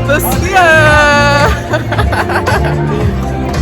the sphere.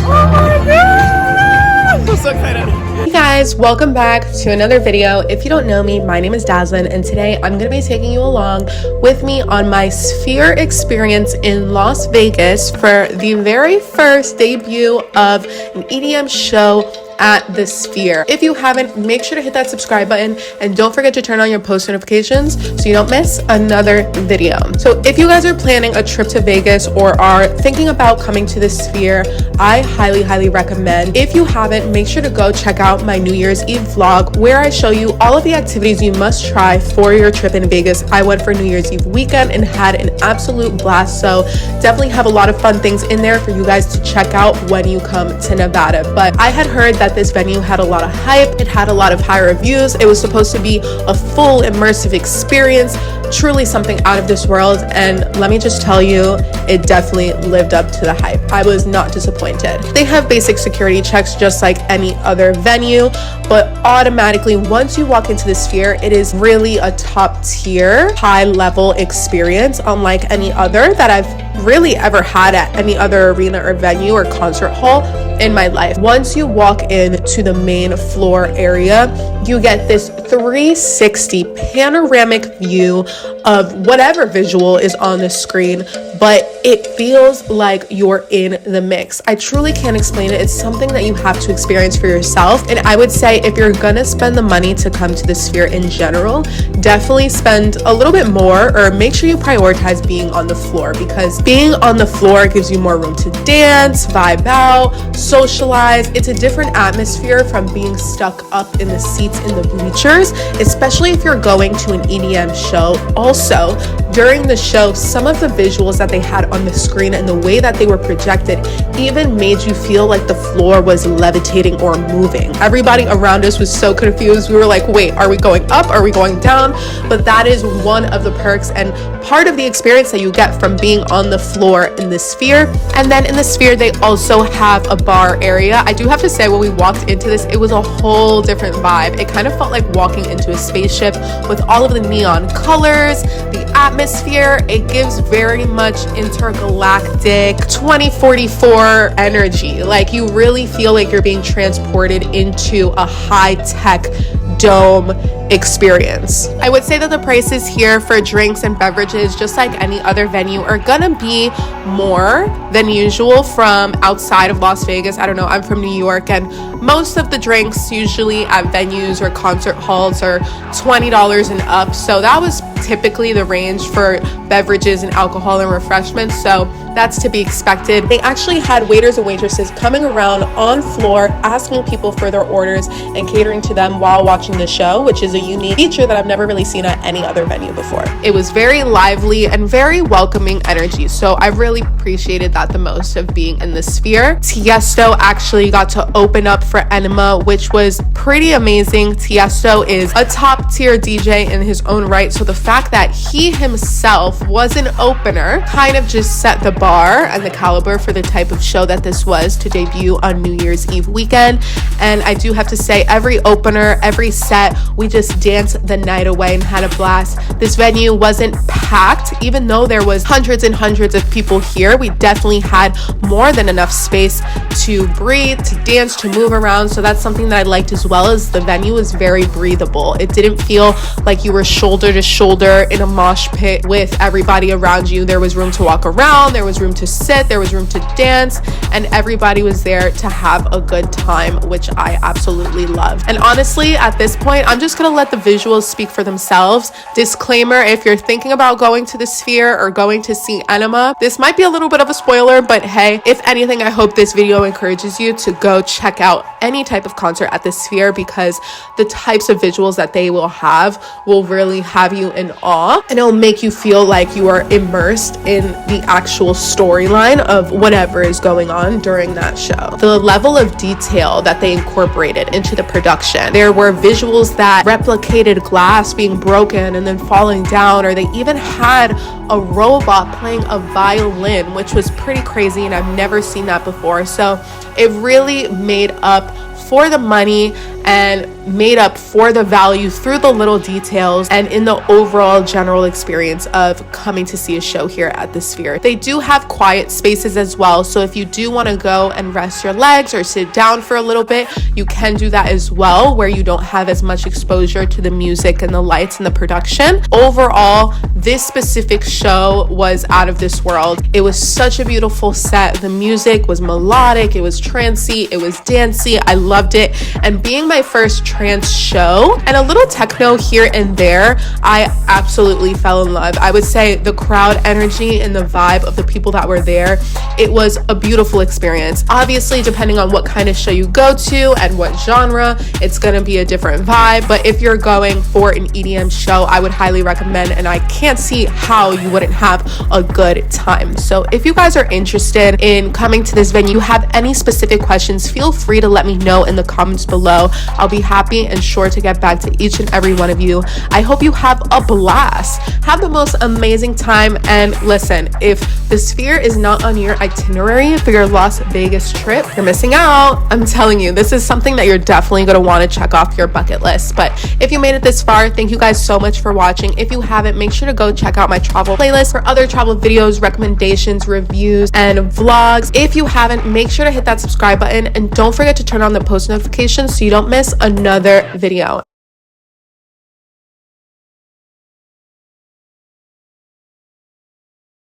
Oh my god! I'm so excited. Hey guys, welcome back to another video. If you don't know me, my name is Daslin, and today I'm going to be taking you along with me on my sphere experience in Las Vegas for the very first debut of an EDM show at the Sphere. If you haven't, make sure to hit that subscribe button and don't forget to turn on your post notifications so you don't miss another video. So if you guys are planning a trip to Vegas or are thinking about coming to the Sphere, I highly recommend. If you haven't, make sure to go check out my New Year's Eve vlog where I show you all of the activities you must try for your trip in Vegas. I went for New Year's Eve weekend and had an absolute blast, so definitely have a lot of fun things in there for you guys to check out when you come to Nevada. But I had heard that this venue had a lot of hype, it had a lot of high reviews, it was supposed to be a full immersive experience, truly something out of this world, and let me just tell you, it definitely lived up to the hype. I was not disappointed. They have basic security checks just like any other venue, but automatically once you walk into the Sphere, it is really a top tier, high level experience unlike any other that I've really ever had at any other arena or venue or concert hall in my life. Once you walk into the main floor area, you get this 360 panoramic view of whatever visual is on the screen, but it feels like you're in the mix. I truly can't explain it. It's something that you have to experience for yourself. And I would say if you're gonna spend the money to come to the Sphere in general, definitely spend a little bit more, or make sure you prioritize being on the floor, because being on the floor gives you more room to dance, vibe out, socialize. It's a different atmosphere from being stuck up in the seats in the bleachers, especially if you're going to an EDM show. Also, during the show, some of the visuals that they had on the screen and the way that they were projected even made you feel like the floor was levitating or moving. Everybody around us was so confused. We were like, wait, are we going up? Are we going down? But that is one of the perks and part of the experience that you get from being on the floor in the Sphere. And then in the Sphere, they also have a bar area. I do have to say, when we walked into this, it was a whole different vibe. It kind of felt like walking into a spaceship with all of the neon colors, the atmosphere. It gives very much intergalactic 2044 energy. Like, you really feel like you're being transported into a high-tech dome experience. I would say that the prices here for drinks and beverages, just like any other venue, are gonna be more than usual from outside of Las Vegas. I don't know, I'm from New York, and most of the drinks usually at venues or concert halls are $20 and up, so that was typically the range for beverages and alcohol and refreshments, so that's to be expected. They actually had waiters and waitresses coming around on floor asking people for their orders and catering to them while watching the show, which is a unique feature that I've never really seen at any other venue before. It was very lively and very welcoming energy, so I really appreciated that the most of being in the Sphere. Tiesto actually got to open up for Anyma, which was pretty amazing. Tiesto is a top tier DJ in his own right, so the fact that he himself was an opener kind of just set the bar and the caliber for the type of show that this was to debut on New Year's Eve weekend. And I do have to say, every opener, every set, we just danced the night away and had a blast. This venue wasn't packed, even though there was hundreds and hundreds of people here. We definitely had more than enough space to breathe, to dance, to move around. So that's something that I liked as well, as the venue was very breathable. It didn't feel like you were shoulder to shoulder in a mosh pit with everybody around you. There was room to walk around, there was room to sit, there was room to dance, and everybody was there to have a good time, which I absolutely loved. And honestly, at this point, I'm just gonna let the visuals speak for themselves. Disclaimer, if you're thinking about going to the Sphere or going to see Anyma, this might be a little bit of a spoiler, but hey, if anything, I hope this video encourages you to go check out any type of concert at the Sphere, because the types of visuals that they will have will really have you in awe, and it'll make you feel like you are immersed in the actual storyline of whatever is going on during that show. The level of detail that they incorporated into the production, there were visuals that replicated glass being broken and then falling down, or they even had a robot playing a violin, which was pretty crazy, and I've never seen that before. So it really made up for the money and made up for the value through the little details and in the overall general experience of coming to see a show here at the Sphere. They do have quiet spaces as well, so if you do want to go and rest your legs or sit down for a little bit, you can do that as well, where you don't have as much exposure to the music and the lights and the production. Overall, this specific show was out of this world. It was such a beautiful set. The music was melodic, it was trancey, it was dancey. I loved it. And being my first trance show and a little techno here and there, I absolutely fell in love. I would say the crowd energy and the vibe of the people that were there, it was a beautiful experience. Obviously, depending on what kind of show you go to and what genre, it's going to be a different vibe. But if you're going for an EDM show, I would highly recommend, and I can't see how you wouldn't have a good time. So if you guys are interested in coming to this venue, you have any specific questions, feel free to let me know in the comments below. I'll be happy and sure to get back to each and every one of you. I hope you have a blast. Have the most amazing time. And listen, if the Sphere is not on your itinerary for your Las Vegas trip, you're missing out. I'm telling you, this is something that you're definitely going to want to check off your bucket list. But if you made it this far, thank you guys so much for watching. If you haven't, make sure to go check out my travel playlist for other travel videos, recommendations, reviews, and vlogs. If you haven't, make sure to hit that subscribe button and don't forget to turn on the post notifications so you don't miss another video.